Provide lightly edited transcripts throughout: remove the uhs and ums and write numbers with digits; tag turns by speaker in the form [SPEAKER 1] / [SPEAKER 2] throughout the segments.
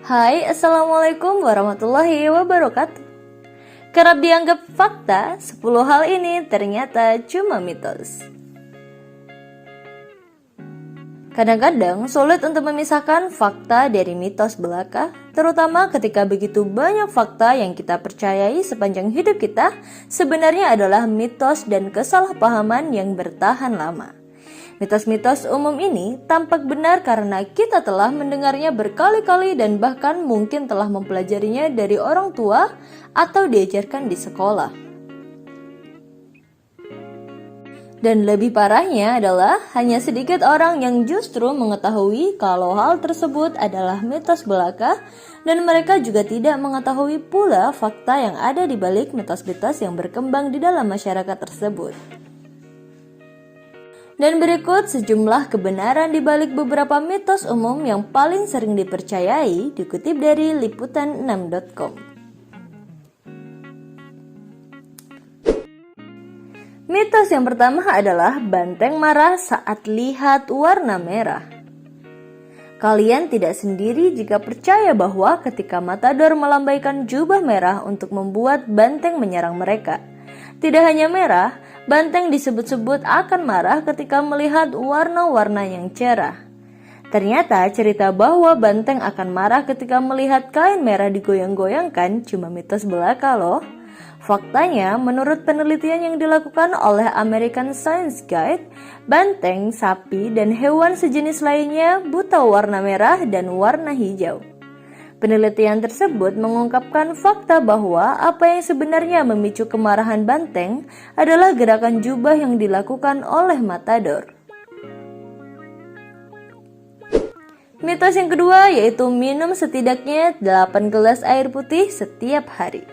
[SPEAKER 1] Hai, Assalamualaikum warahmatullahi wabarakatuh. Kerap dianggap fakta, 10 hal ini ternyata cuma mitos. Kadang-kadang sulit untuk memisahkan fakta dari mitos belaka, terutama ketika begitu banyak fakta yang kita percayai sepanjang hidup kita sebenarnya adalah mitos dan kesalahpahaman yang bertahan lama. Mitos-mitos umum ini tampak benar karena kita telah mendengarnya berkali-kali dan bahkan mungkin telah mempelajarinya dari orang tua atau diajarkan di sekolah. Dan lebih parahnya adalah hanya sedikit orang yang justru mengetahui kalau hal tersebut adalah mitos belaka dan mereka juga tidak mengetahui pula fakta yang ada di balik mitos-mitos yang berkembang di dalam masyarakat tersebut. Dan berikut sejumlah kebenaran di balik beberapa mitos umum yang paling sering dipercayai dikutip dari liputan6.com. Mitos yang pertama adalah banteng marah saat lihat warna merah. Kalian tidak sendiri jika percaya bahwa ketika matador melambaikan jubah merah untuk membuat banteng menyerang mereka. Tidak hanya merah, banteng disebut-sebut akan marah ketika melihat warna-warna yang cerah. Ternyata cerita bahwa banteng akan marah ketika melihat kain merah digoyang-goyangkan cuma mitos belaka loh. Faktanya, menurut penelitian yang dilakukan oleh American Science Guide, banteng, sapi, dan hewan sejenis lainnya buta warna merah dan warna hijau. Penelitian tersebut mengungkapkan fakta bahwa apa yang sebenarnya memicu kemarahan banteng adalah gerakan jubah yang dilakukan oleh matador. Mitos yang kedua yaitu minum setidaknya 8 gelas air putih setiap hari.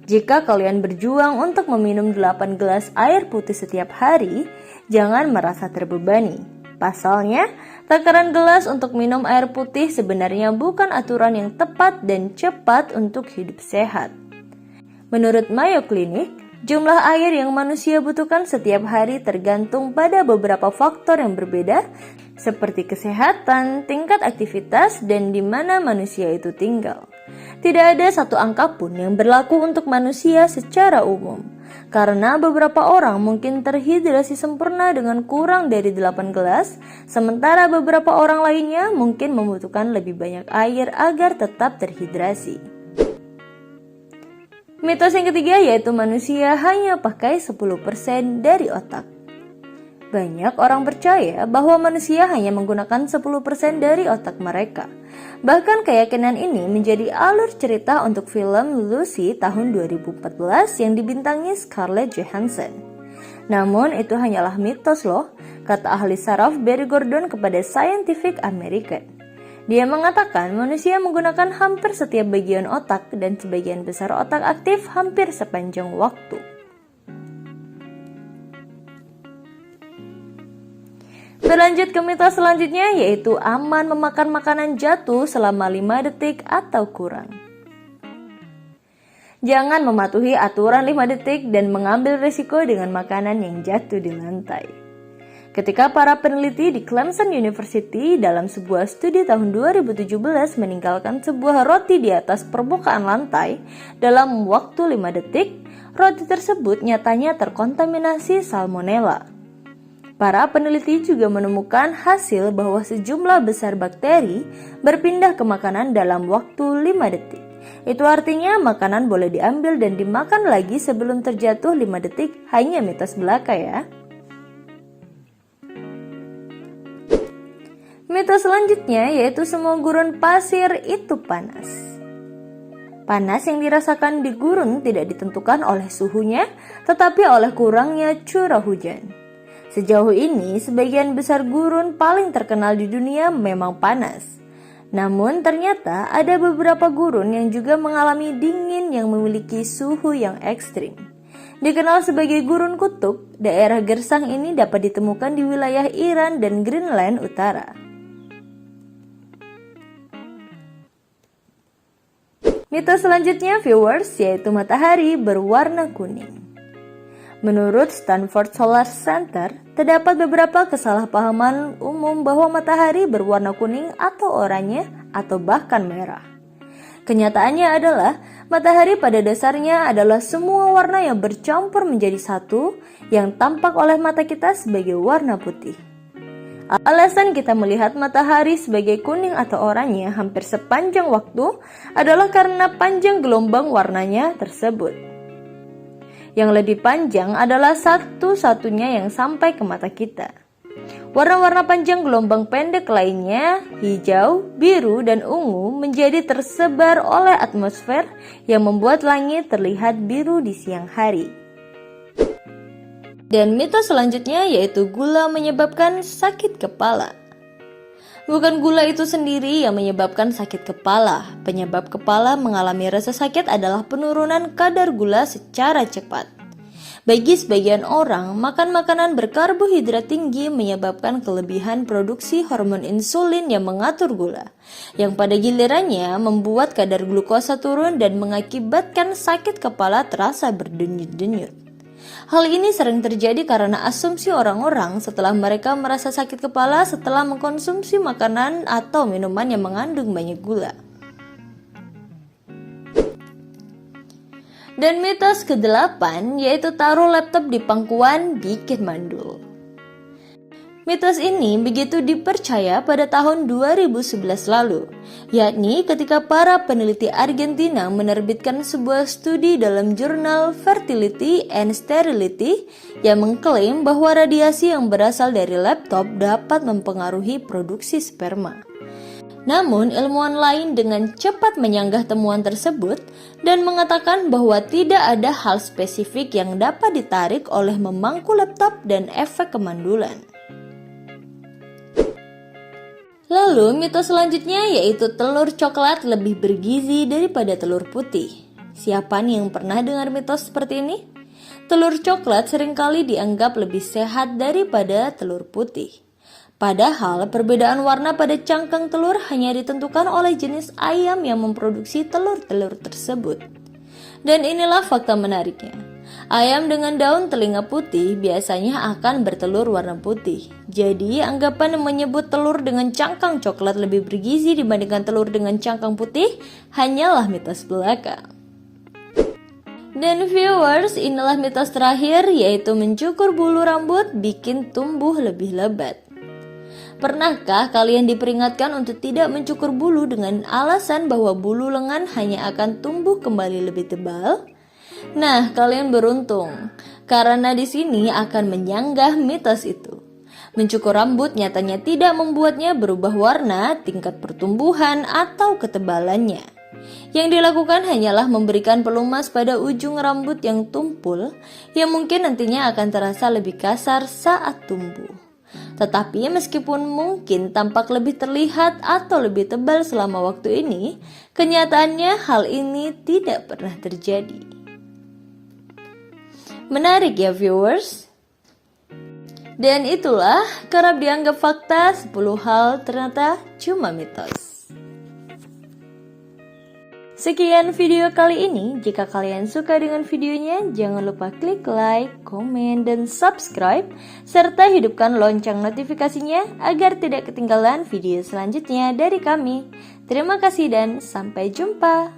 [SPEAKER 1] Jika kalian berjuang untuk meminum 8 gelas air putih setiap hari, jangan merasa terbebani. Pasalnya, takaran gelas untuk minum air putih sebenarnya bukan aturan yang tepat dan cepat untuk hidup sehat. Menurut Mayo Clinic, jumlah air yang manusia butuhkan setiap hari tergantung pada beberapa faktor yang berbeda, seperti kesehatan, tingkat aktivitas, dan di mana manusia itu tinggal. Tidak ada satu angka pun yang berlaku untuk manusia secara umum, karena beberapa orang mungkin terhidrasi sempurna dengan kurang dari 8 gelas, sementara beberapa orang lainnya mungkin membutuhkan lebih banyak air agar tetap terhidrasi. Mitos yang ketiga yaitu manusia hanya pakai 10% dari otak. Banyak orang percaya bahwa manusia hanya menggunakan 10% dari otak mereka. Bahkan keyakinan ini menjadi alur cerita untuk film Lucy tahun 2014 yang dibintangi Scarlett Johansson. Namun itu hanyalah mitos loh, kata ahli saraf Barry Gordon kepada Scientific American. Dia mengatakan manusia menggunakan hampir setiap bagian otak dan sebagian besar otak aktif hampir sepanjang waktu. Berlanjut ke mitos selanjutnya yaitu aman memakan makanan jatuh selama 5 detik atau kurang. Jangan mematuhi aturan 5 detik dan mengambil risiko dengan makanan yang jatuh di lantai. Ketika para peneliti di Clemson University dalam sebuah studi tahun 2017 meninggalkan sebuah roti di atas permukaan lantai dalam waktu 5 detik, roti tersebut nyatanya terkontaminasi salmonella. Para peneliti juga menemukan hasil bahwa sejumlah besar bakteri berpindah ke makanan dalam waktu 5 detik. Itu artinya makanan boleh diambil dan dimakan lagi sebelum terjatuh 5 detik, hanya mitos belaka ya. Mitos selanjutnya yaitu semua gurun pasir itu panas. Panas yang dirasakan di gurun tidak ditentukan oleh suhunya, tetapi oleh kurangnya curah hujan. Sejauh ini, sebagian besar gurun paling terkenal di dunia memang panas. Namun ternyata ada beberapa gurun yang juga mengalami dingin yang memiliki suhu yang ekstrim. Dikenal sebagai gurun kutub, daerah gersang ini dapat ditemukan di wilayah Iran dan Greenland Utara. Mitos selanjutnya viewers yaitu matahari berwarna kuning. Menurut Stanford Solar Center, terdapat beberapa kesalahpahaman umum bahwa matahari berwarna kuning atau oranye atau bahkan merah. Kenyataannya adalah matahari pada dasarnya adalah semua warna yang bercampur menjadi satu yang tampak oleh mata kita sebagai warna putih. Alasan kita melihat matahari sebagai kuning atau oranye hampir sepanjang waktu adalah karena panjang gelombang warnanya tersebut. Yang lebih panjang adalah satu-satunya yang sampai ke mata kita. Warna-warna panjang gelombang pendek lainnya, hijau, biru, dan ungu menjadi tersebar oleh atmosfer yang membuat langit terlihat biru di siang hari. Dan mitos selanjutnya yaitu gula menyebabkan sakit kepala. Bukan gula itu sendiri yang menyebabkan sakit kepala. Penyebab kepala mengalami rasa sakit adalah penurunan kadar gula secara cepat. Bagi sebagian orang, makan makanan berkarbohidrat tinggi menyebabkan kelebihan produksi hormon insulin yang mengatur gula, yang pada gilirannya membuat kadar glukosa turun dan mengakibatkan sakit kepala terasa berdenyut-denyut. Hal ini sering terjadi karena asumsi orang-orang setelah mereka merasa sakit kepala setelah mengkonsumsi makanan atau minuman yang mengandung banyak gula. Dan mitos ke-8 yaitu taruh laptop di pangkuan bikin mandul. Mitos ini begitu dipercaya pada tahun 2011 lalu, yakni ketika para peneliti Argentina menerbitkan sebuah studi dalam jurnal Fertility and Sterility yang mengklaim bahwa radiasi yang berasal dari laptop dapat mempengaruhi produksi sperma. Namun, ilmuwan lain dengan cepat menyanggah temuan tersebut dan mengatakan bahwa tidak ada hal spesifik yang dapat ditarik oleh memangku laptop dan efek kemandulan. Lalu, mitos selanjutnya yaitu telur coklat lebih bergizi daripada telur putih. Siapa nih yang pernah dengar mitos seperti ini? Telur coklat seringkali dianggap lebih sehat daripada telur putih. Padahal perbedaan warna pada cangkang telur hanya ditentukan oleh jenis ayam yang memproduksi telur-telur tersebut. Dan inilah fakta menariknya. Ayam dengan daun telinga putih biasanya akan bertelur warna putih. Jadi anggapan yang menyebut telur dengan cangkang coklat lebih bergizi dibandingkan telur dengan cangkang putih hanyalah mitos belaka. Dan viewers, inilah mitos terakhir yaitu mencukur bulu rambut bikin tumbuh lebih lebat. Pernahkah kalian diperingatkan untuk tidak mencukur bulu dengan alasan bahwa bulu lengan hanya akan tumbuh kembali lebih tebal? Nah, kalian beruntung karena di sini akan menyanggah mitos itu. Mencukur rambut nyatanya tidak membuatnya berubah warna, tingkat pertumbuhan, atau ketebalannya. Yang dilakukan hanyalah memberikan pelumas pada ujung rambut yang tumpul yang mungkin nantinya akan terasa lebih kasar saat tumbuh. Tetapi meskipun mungkin tampak lebih terlihat atau lebih tebal selama waktu ini, kenyataannya hal ini tidak pernah terjadi. Menarik ya viewers? Dan itulah kerap dianggap fakta 10 hal ternyata cuma mitos. Sekian video kali ini. Jika kalian suka dengan videonya, jangan lupa klik like, komen, dan subscribe, serta hidupkan lonceng notifikasinya agar tidak ketinggalan video selanjutnya dari kami. Terima kasih dan sampai jumpa.